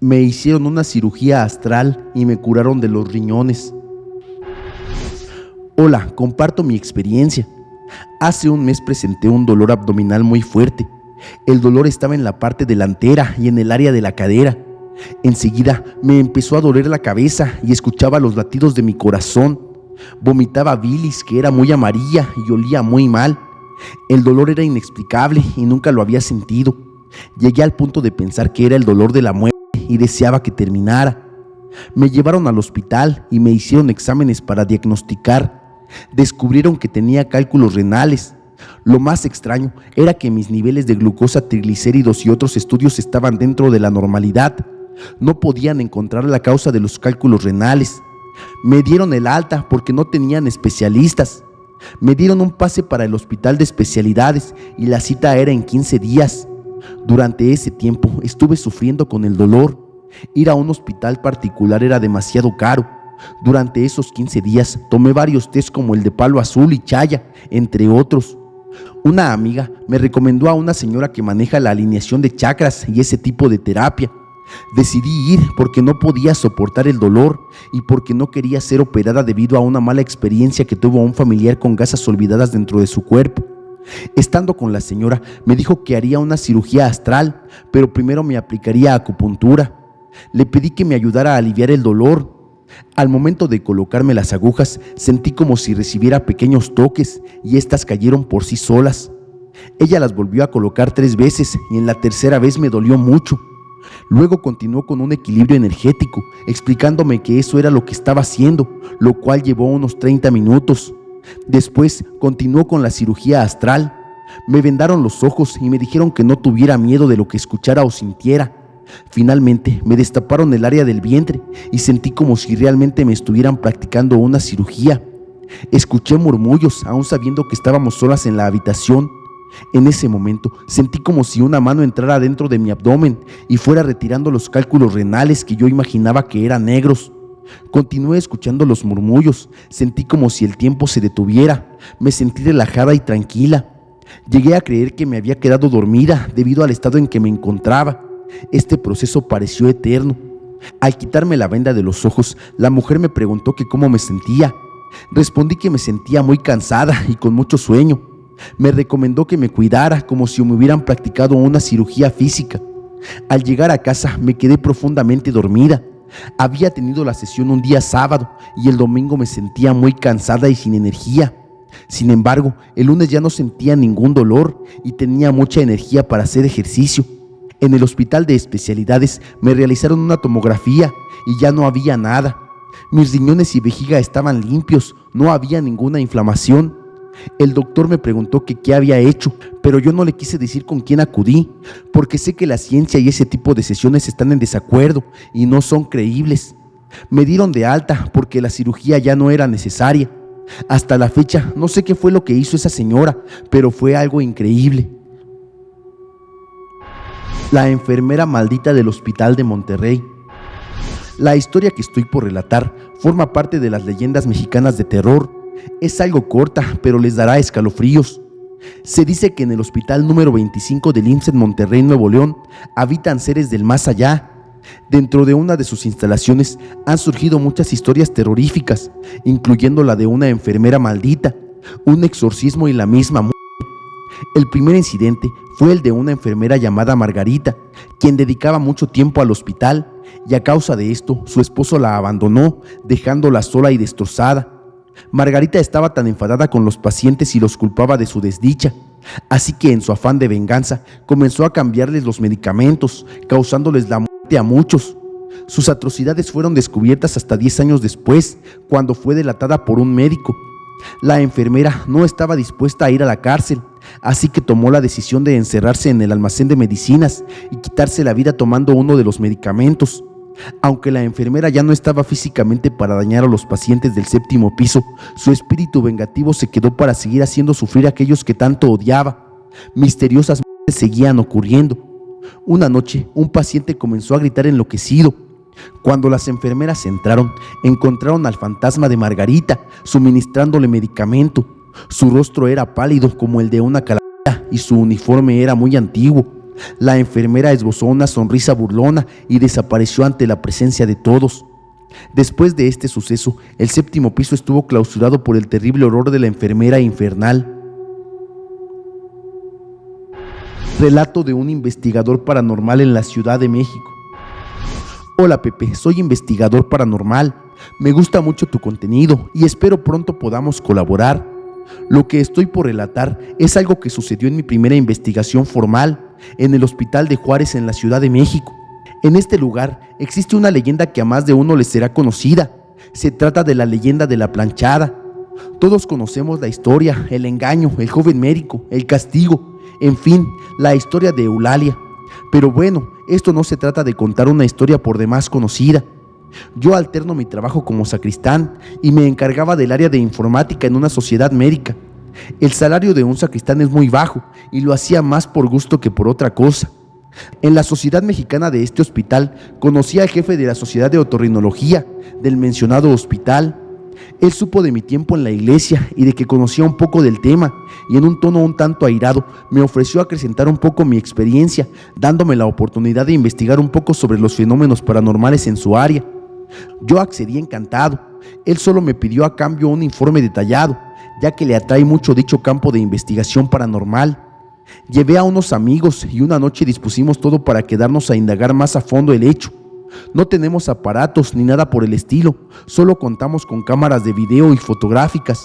Me hicieron una cirugía astral y me curaron de los riñones. Hola, comparto mi experiencia. Hace un mes presenté un dolor abdominal muy fuerte. El dolor estaba en la parte delantera y en el área de la cadera. Enseguida me empezó a doler la cabeza y escuchaba los latidos de mi corazón. Vomitaba bilis que era muy amarilla y olía muy mal. El dolor era inexplicable y nunca lo había sentido. Llegué al punto de pensar que era el dolor de la muerte y deseaba que terminara. Me llevaron al hospital y me hicieron exámenes para diagnosticar. Descubrieron que tenía cálculos renales. Lo más extraño era que mis niveles de glucosa, triglicéridos y otros estudios estaban dentro de la normalidad. No podían encontrar la causa de los cálculos renales. Me dieron el alta porque no tenían especialistas. Me dieron un pase para el hospital de especialidades y la cita era en 15 días. Durante ese tiempo estuve sufriendo con el dolor. Ir a un hospital particular era demasiado caro. Durante esos 15 días tomé varios tés como el de palo azul y chaya, entre otros. Una amiga me recomendó a una señora que maneja la alineación de chakras y ese tipo de terapia. Decidí ir porque no podía soportar el dolor y porque no quería ser operada debido a una mala experiencia que tuvo un familiar con gasas olvidadas dentro de su cuerpo. Estando con la señora, me dijo que haría una cirugía astral, pero primero me aplicaría acupuntura. Le pedí que me ayudara a aliviar el dolor. Al momento de colocarme las agujas, sentí como si recibiera pequeños toques y estas cayeron por sí solas. Ella las volvió a colocar 3 veces y en la tercera vez me dolió mucho. Luego continuó con un equilibrio energético, explicándome que eso era lo que estaba haciendo, lo cual llevó unos 30 minutos. Después continuó con la cirugía astral. Me vendaron los ojos y me dijeron que no tuviera miedo de lo que escuchara o sintiera. Finalmente me destaparon el área del vientre y sentí como si realmente me estuvieran practicando una cirugía. Escuché murmullos, aún sabiendo que estábamos solas en la habitación. En ese momento sentí como si una mano entrara dentro de mi abdomen y fuera retirando los cálculos renales que yo imaginaba que eran negros. Continué escuchando los murmullos, sentí como si el tiempo se detuviera, me sentí relajada y tranquila. Llegué a creer que me había quedado dormida debido al estado en que me encontraba. Este proceso pareció eterno. Al quitarme la venda de los ojos, la mujer me preguntó que cómo me sentía. Respondí que me sentía muy cansada y con mucho sueño. Me recomendó que me cuidara como si me hubieran practicado una cirugía física. Al llegar a casa me quedé profundamente dormida. Había tenido la sesión un día sábado y el domingo me sentía muy cansada y sin energía. Sin embargo, el lunes ya no sentía ningún dolor y tenía mucha energía para hacer ejercicio. En el hospital de especialidades me realizaron una tomografía y ya no había nada. Mis riñones y vejiga estaban limpios, no había ninguna inflamación. El doctor me preguntó que qué había hecho, pero yo no le quise decir con quién acudí, porque sé que la ciencia y ese tipo de sesiones están en desacuerdo y no son creíbles. Me dieron de alta porque la cirugía ya no era necesaria. Hasta la fecha no sé qué fue lo que hizo esa señora, pero fue algo increíble. La enfermera maldita del hospital de Monterrey. La historia que estoy por relatar forma parte de las leyendas mexicanas de terror. Es algo corta, pero les dará escalofríos. Se dice que en el hospital número 25 del IMSS en Monterrey, Nuevo León, habitan seres del más allá. Dentro de una de sus instalaciones han surgido muchas historias terroríficas, incluyendo la de una enfermera maldita, un exorcismo y la misma muerte. El primer incidente fue el de una enfermera llamada Margarita, quien dedicaba mucho tiempo al hospital, y a causa de esto, su esposo la abandonó, dejándola sola y destrozada. Margarita estaba tan enfadada con los pacientes y los culpaba de su desdicha, así que en su afán de venganza comenzó a cambiarles los medicamentos, causándoles la muerte a muchos. Sus atrocidades fueron descubiertas hasta 10 años después, cuando fue delatada por un médico. La enfermera no estaba dispuesta a ir a la cárcel, así que tomó la decisión de encerrarse en el almacén de medicinas y quitarse la vida tomando uno de los medicamentos. Aunque la enfermera ya no estaba físicamente para dañar a los pacientes del 7º piso, su espíritu vengativo se quedó para seguir haciendo sufrir a aquellos que tanto odiaba. Misteriosas muertes seguían ocurriendo. Una noche, un paciente comenzó a gritar enloquecido. Cuando las enfermeras entraron, encontraron al fantasma de Margarita, suministrándole medicamento. Su rostro era pálido como el de una calavera y su uniforme era muy antiguo. La enfermera esbozó una sonrisa burlona y desapareció ante la presencia de todos. Después de este suceso, el 7º piso estuvo clausurado por el terrible horror de la enfermera infernal. Relato de un investigador paranormal en la Ciudad de México. Hola Pepe, soy investigador paranormal. Me gusta mucho tu contenido y espero pronto podamos colaborar. Lo que estoy por relatar es algo que sucedió en mi primera investigación formal, en el Hospital de Juárez en la Ciudad de México. En este lugar existe una leyenda que a más de uno les será conocida. Se trata de la leyenda de la planchada. Todos conocemos la historia, el engaño, el joven médico, el castigo, en fin, la historia de Eulalia. Pero bueno, esto no se trata de contar una historia por demás conocida. Yo alterno mi trabajo como sacristán y me encargaba del área de informática en una sociedad médica. El salario de un sacristán es muy bajo y lo hacía más por gusto que por otra cosa. En la sociedad mexicana de este hospital conocí al jefe de la sociedad de otorrinología del mencionado hospital. Él supo de mi tiempo en la iglesia y de que conocía un poco del tema, y en un tono un tanto airado me ofreció acrecentar un poco mi experiencia, dándome la oportunidad de investigar un poco sobre los fenómenos paranormales en su área. Yo accedí encantado. Él solo me pidió a cambio un informe detallado, ya que le atrae mucho dicho campo de investigación paranormal. Llevé a unos amigos y una noche dispusimos todo para quedarnos a indagar más a fondo el hecho. No tenemos aparatos ni nada por el estilo, solo contamos con cámaras de video y fotográficas.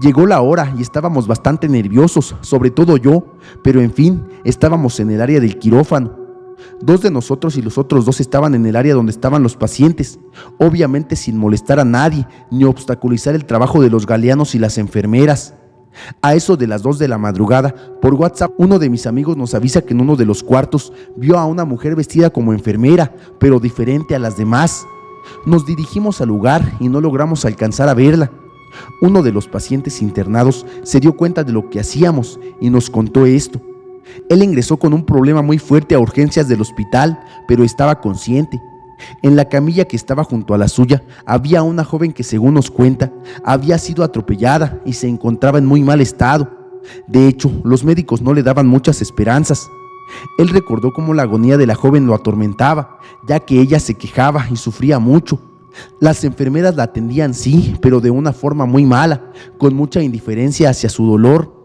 Llegó la hora y estábamos bastante nerviosos, sobre todo yo, pero en fin, estábamos en el área del quirófano. 2 de nosotros y los otros 2 estaban en el área donde estaban los pacientes, obviamente sin molestar a nadie ni obstaculizar el trabajo de los galeanos y las enfermeras. A eso de las 2 de la madrugada, por WhatsApp, uno de mis amigos nos avisa que en uno de los cuartos vio a una mujer vestida como enfermera, pero diferente a las demás. Nos dirigimos al lugar y no logramos alcanzar a verla. Uno de los pacientes internados se dio cuenta de lo que hacíamos y nos contó esto. Él ingresó con un problema muy fuerte a urgencias del hospital, pero estaba consciente. En la camilla que estaba junto a la suya había una joven que, según nos cuenta, había sido atropellada y se encontraba en muy mal estado. De hecho, los médicos no le daban muchas esperanzas. Él recordó cómo la agonía de la joven lo atormentaba, ya que ella se quejaba y sufría mucho. Las enfermeras la atendían sí, pero de una forma muy mala, con mucha indiferencia hacia su dolor.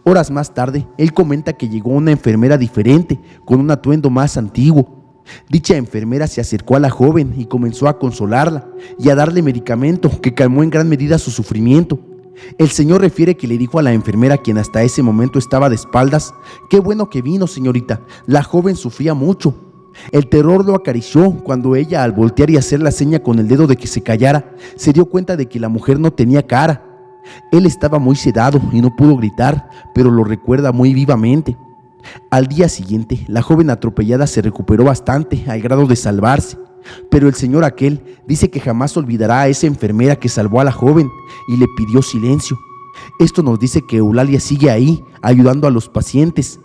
Horas más tarde, él comenta que llegó una enfermera diferente, con un atuendo más antiguo. Dicha enfermera se acercó a la joven y comenzó a consolarla y a darle medicamento que calmó en gran medida su sufrimiento. El señor refiere que le dijo a la enfermera, quien hasta ese momento estaba de espaldas: «Qué bueno que vino, señorita, la joven sufría mucho». El terror lo acarició cuando ella, al voltear y hacer la seña con el dedo de que se callara, se dio cuenta de que la mujer no tenía cara. Él estaba muy sedado y no pudo gritar, pero lo recuerda muy vivamente. Al día siguiente, la joven atropellada se recuperó bastante al grado de salvarse, pero el señor aquel dice que jamás olvidará a esa enfermera que salvó a la joven y le pidió silencio. Esto nos dice que Eulalia sigue ahí, ayudando a los pacientes.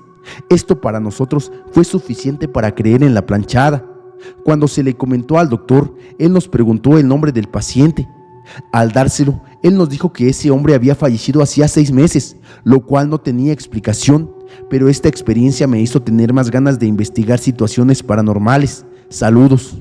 Esto para nosotros fue suficiente para creer en la planchada. Cuando se le comentó al doctor, él nos preguntó el nombre del paciente. Al dárselo, él nos dijo que ese hombre había fallecido hacía 6 meses, lo cual no tenía explicación, pero esta experiencia me hizo tener más ganas de investigar situaciones paranormales. Saludos.